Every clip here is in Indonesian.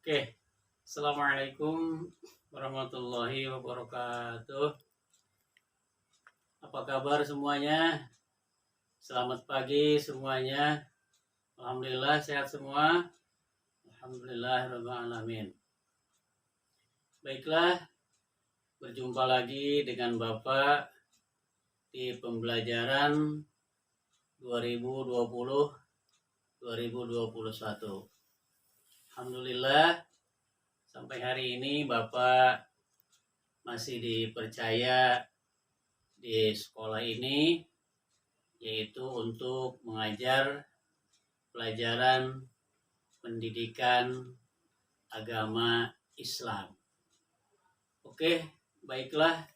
Oke, Assalamualaikum warahmatullahi wabarakatuh. Apa kabar semuanya? Selamat pagi semuanya. Alhamdulillah sehat semua. Alhamdulillahirrahmanirrahim. Baiklah, berjumpa lagi dengan Bapak di pembelajaran 2020-2021. Alhamdulillah, sampai hari ini Bapak masih dipercaya di sekolah ini, yaitu untuk mengajar pelajaran pendidikan agama Islam. Oke, baiklah.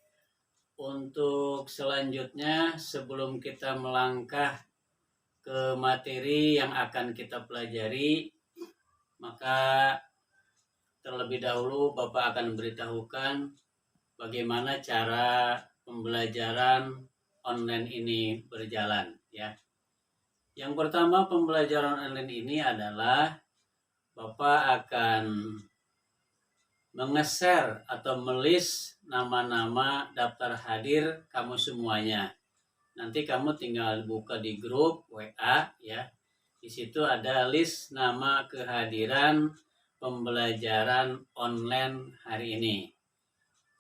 Untuk selanjutnya, sebelum kita melangkah ke materi yang akan kita pelajari, maka terlebih dahulu Bapak akan memberitahukan bagaimana cara pembelajaran online ini berjalan, ya. Yang pertama, pembelajaran online ini adalah Bapak akan mengeser atau melist nama-nama daftar hadir kamu semuanya. Nanti kamu tinggal buka di grup WA, ya. Di situ ada list nama kehadiran pembelajaran online hari ini.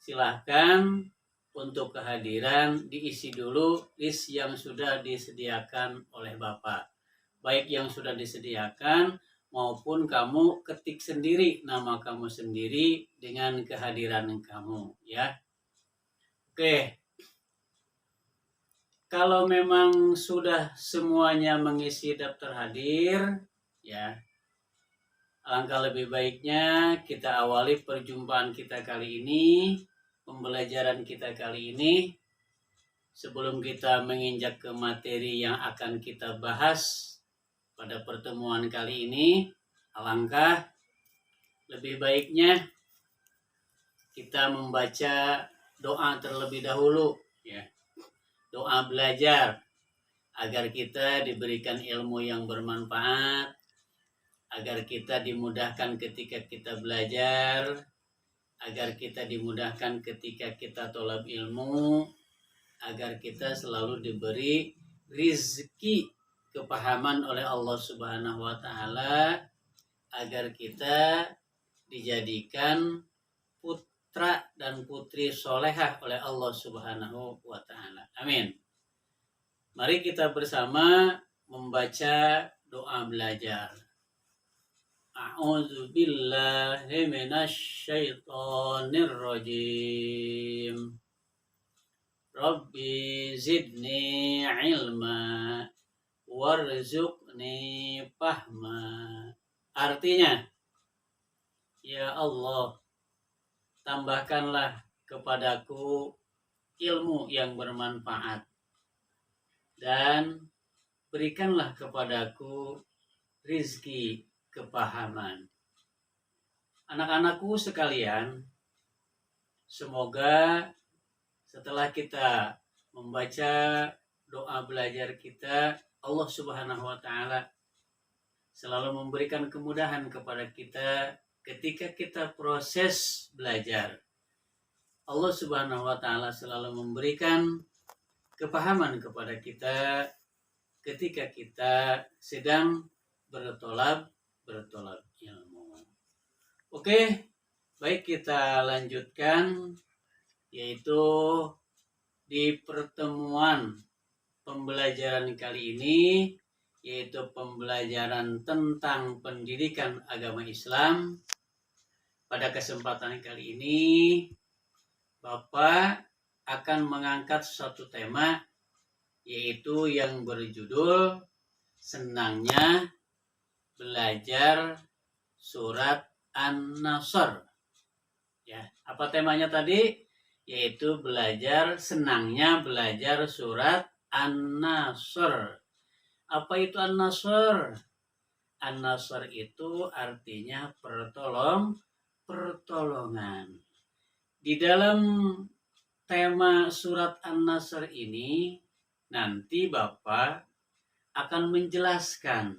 Silahkan untuk kehadiran diisi dulu list yang sudah disediakan oleh Bapak. Baik yang sudah disediakan maupun kamu ketik sendiri nama kamu sendiri dengan kehadiran kamu, ya. Oke. Kalau memang sudah semuanya mengisi daftar hadir, ya. Alangkah lebih baiknya kita awali perjumpaan kita kali ini, pembelajaran kita kali ini. Sebelum kita menginjak ke materi yang akan kita bahas pada pertemuan kali ini, alangkah lebih baiknya kita membaca doa terlebih dahulu, ya. Doa belajar agar kita diberikan ilmu yang bermanfaat, agar kita dimudahkan ketika kita belajar, agar kita dimudahkan ketika kita tolab ilmu, agar kita selalu diberi rizki kepahaman oleh Allah Subhanahu wa Ta'ala, agar kita dijadikan putra dan putri solehah oleh Allah Subhanahu wa Ta'ala. Amin. Mari kita bersama membaca doa belajar. A'udzu billahi minasy syaithanir rajim. Rabbi zidni ilma warzuqni fahma. Artinya, ya Allah, tambahkanlah kepadaku ilmu yang bermanfaat dan berikanlah kepadaku rizki kepahaman. Anak-anakku sekalian, semoga setelah kita membaca doa belajar kita, Allah Subhanahu wa Ta'ala selalu memberikan kemudahan kepada kita ketika kita proses belajar. Allah Subhanahu wa Ta'ala selalu memberikan kepahaman kepada kita ketika kita sedang bertolab ilmu. Oke, baik, kita lanjutkan, yaitu di pertemuan pembelajaran kali ini, yaitu pembelajaran tentang pendidikan agama Islam. Pada kesempatan kali ini, Bapak akan mengangkat suatu tema, yaitu yang berjudul senangnya belajar surat An-Nasr. Ya, apa temanya tadi? Yaitu senangnya belajar surat An-Nasr. Apa itu An-Nasr? An-Nasr itu artinya pertolongan. Di dalam tema surat An-Nasr ini, nanti Bapak akan menjelaskan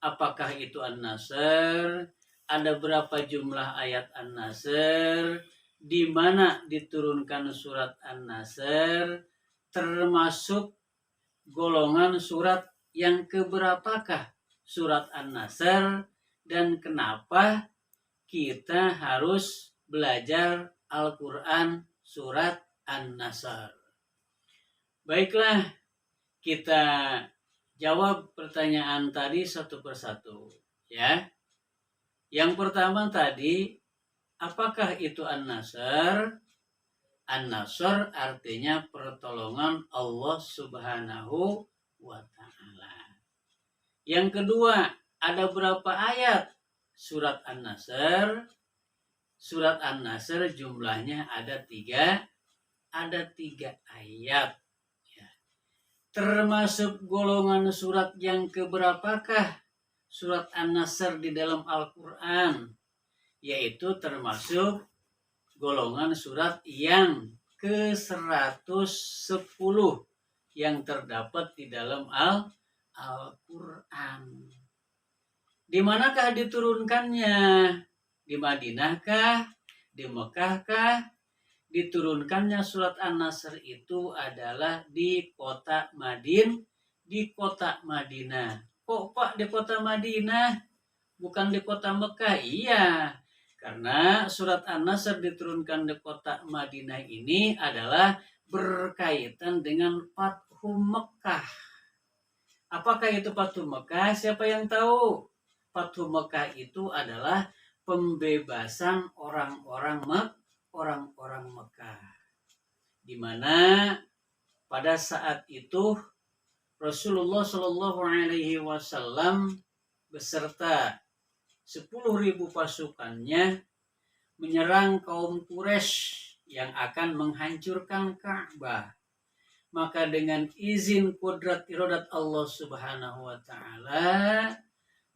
apakah itu An-Nasr, ada berapa jumlah ayat An-Nasr, di mana diturunkan surat An-Nasr, termasuk golongan surat yang keberapakah surat An-Nasr, dan kenapa kita harus belajar Al-Quran surat An-Nasr. Baiklah, kita jawab pertanyaan tadi satu persatu, ya. Yang pertama tadi, apakah itu An-Nasr? An-Nasr artinya pertolongan Allah Subhanahu wa Ta'ala. Yang kedua, ada berapa ayat surat An-Nasr? Surat An-Nasr jumlahnya ada tiga ayat. Ya. Termasuk golongan surat yang keberapakah surat An-Nasr di dalam Al-Quran? Yaitu termasuk golongan surat yang ke-110 yang terdapat di dalam Al-Quran. Di manakah diturunkannya? Di Madinahkah? Di Mekahkah? Diturunkannya surat An-Nasr itu adalah di kota Madinah. Kok Pak di kota Madinah? Bukan di kota Mekah? Iya. Karena surat An-Nasr diturunkan di kota Madinah ini adalah berkaitan dengan Fathu Mekah. Apakah itu Fathu Mekah? Siapa yang tahu? Fathu Mekah itu adalah pembebasan orang-orang Mekah. Di mana pada saat itu Rasulullah Shallallahu Alaihi Wasallam beserta 10.000 pasukannya menyerang kaum Quraisy yang akan menghancurkan Ka'bah. Maka dengan izin kudrat iradat Allah Subhanahu wa Ta'ala,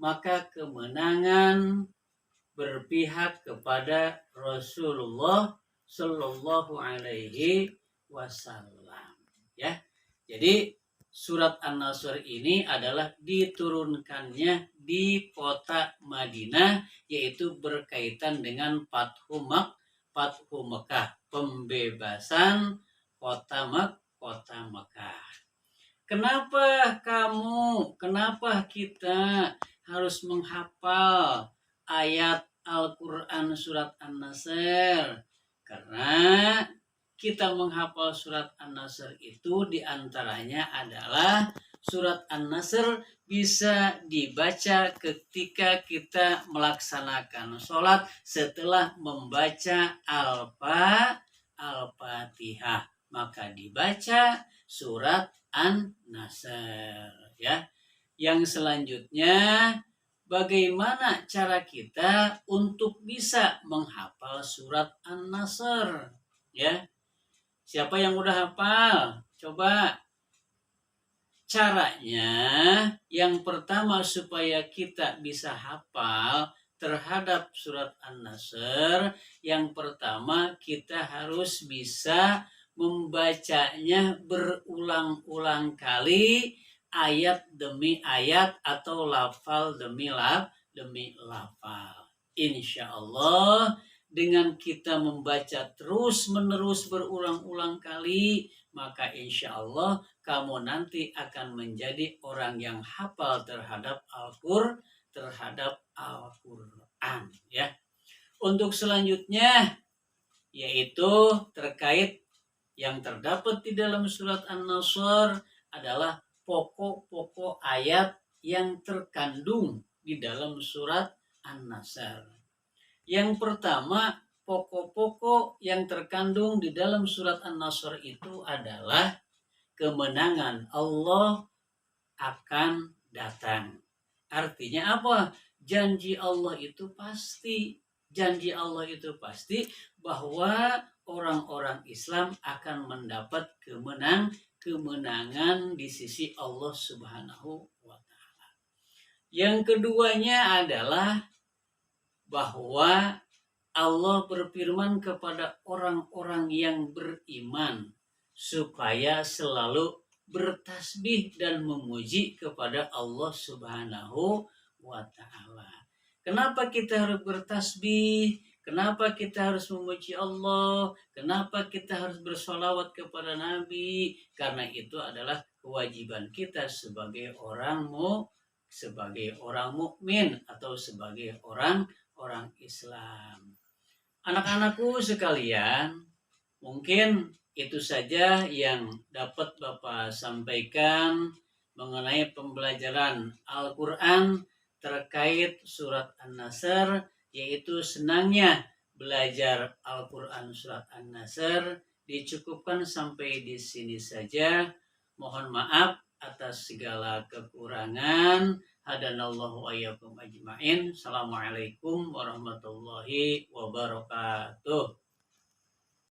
maka kemenangan berpihak kepada Rasulullah Shallallahu Alaihi Wasallam. Ya, jadi surat An-Nasr ini adalah diturunkannya di kota Madinah, yaitu berkaitan dengan Fathu Mekah, pembebasan kota Mekah. Kenapa kita harus menghafal ayat Al-Quran surat An-Nasr? Karena kita menghafal surat An-Nasr itu diantaranya adalah surat An-Nasr bisa dibaca ketika kita melaksanakan sholat setelah membaca Al-Fatihah. Maka dibaca surat An-Nasr. Ya. Yang selanjutnya, bagaimana cara kita untuk bisa menghafal surat An-Nasr? Ya. Siapa yang udah hafal? Coba. Caranya, yang pertama supaya kita bisa hafal terhadap surat An-Nasr, yang pertama kita harus bisa membacanya berulang-ulang kali, ayat demi ayat atau lafal demi lafal. Insya Allah dengan kita membaca terus-menerus berulang-ulang kali, maka insya Allah kamu nanti akan menjadi orang yang hafal terhadap Al-Quran. Ya. Untuk selanjutnya, yaitu terkait yang terdapat di dalam surat An-Nasr adalah pokok-pokok ayat yang terkandung di dalam surat An-Nasr. Yang pertama, pokok-pokok yang terkandung di dalam surat An-Nasr itu adalah kemenangan Allah akan datang. Artinya apa? Janji Allah itu pasti. Janji Allah itu pasti bahwa orang-orang Islam akan mendapat kemenangan di sisi Allah Subhanahu wa Ta'ala. Yang keduanya adalah bahwa Allah berfirman kepada orang-orang yang beriman supaya selalu bertasbih dan memuji kepada Allah Subhanahu wa Ta'ala. Kenapa kita harus bertasbih? Kenapa kita harus memuji Allah? Kenapa kita harus bersolawat kepada Nabi? Karena itu adalah kewajiban kita sebagai orang mukmin atau sebagai orang Islam. Anak-anakku sekalian, mungkin itu saja yang dapat Bapak sampaikan mengenai pembelajaran Al-Quran terkait surat An-Nasr, yaitu senangnya belajar Al-Quran surat An-Nasr. Dicukupkan sampai di sini saja. Mohon maaf atas segala kekurangan. Hadanallahu wa iyyakum ajma'in. Assalamualaikum warahmatullahi wabarakatuh.